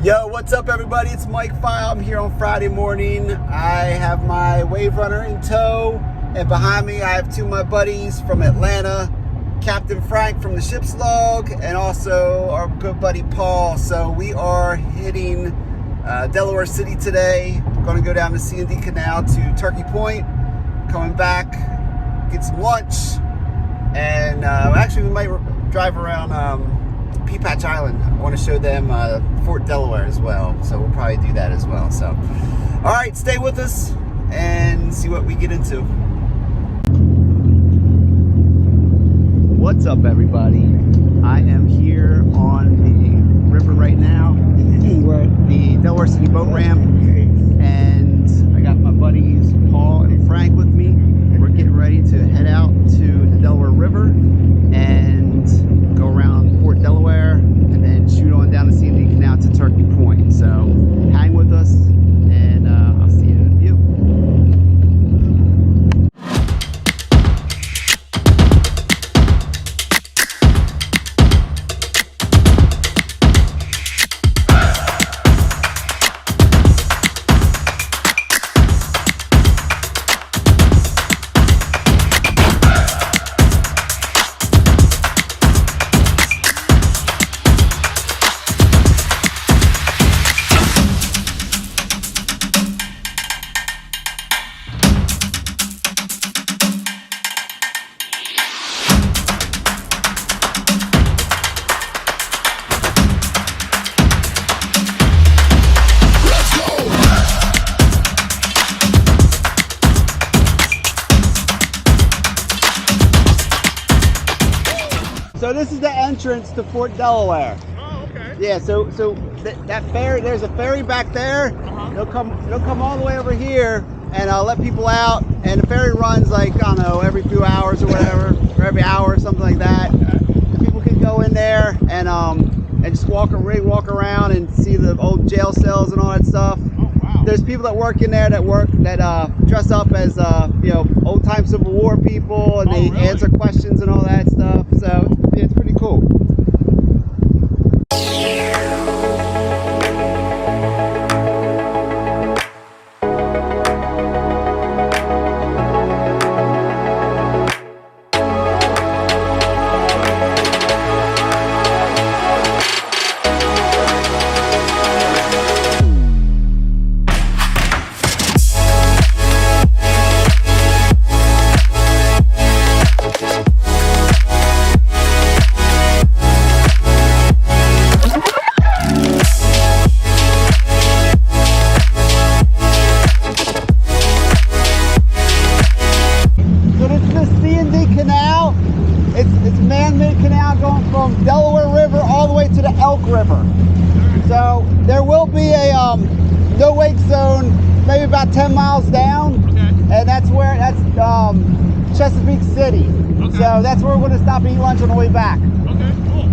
Yo, what's up everybody? It's Mike File. I'm here on Friday morning. I have my wave runner in tow, and behind me I have two of my buddies from Atlanta, Captain Frank from the Ships Logg, and also our good buddy Paul. So we are hitting Delaware City today. We're going to go down the C&D Canal to Turkey Point, coming back, get some lunch, and actually we might drive around Pea Patch Island. I want to show them Fort Delaware as well, so we'll probably do that as well. So, all right, stay with us and see what we get into. What's up, everybody? I am here on the river right now. We're at the Delaware City boat ramp, and I got my buddies Paul and Frank with me. We're getting ready to head out to the Delaware River and go around Fort Delaware and then shoot on down the C&D Canal to Turkey Point. So hang with us, and I'll see you in a few. So this is the entrance to Fort Delaware. Oh, okay. Yeah, so that ferry, there's a ferry back there. They'll come all the way over here and let people out. And the ferry runs like, I don't know, every few hours or whatever, or every hour or something like that. And people can go in there and just walk around and see the old jail cells and all that stuff. Oh, wow. There's people that work in there that dress up as old time Civil War people, and they really? answer questions and all that stuff. So it's pretty cool. Man-made canal going from Delaware River all the way to the Elk River. So there will be a no wake zone maybe about 10 miles down, and that's Chesapeake City. So that's where we're going to stop and eat lunch on the way back. Okay, cool.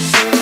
Chesapeake.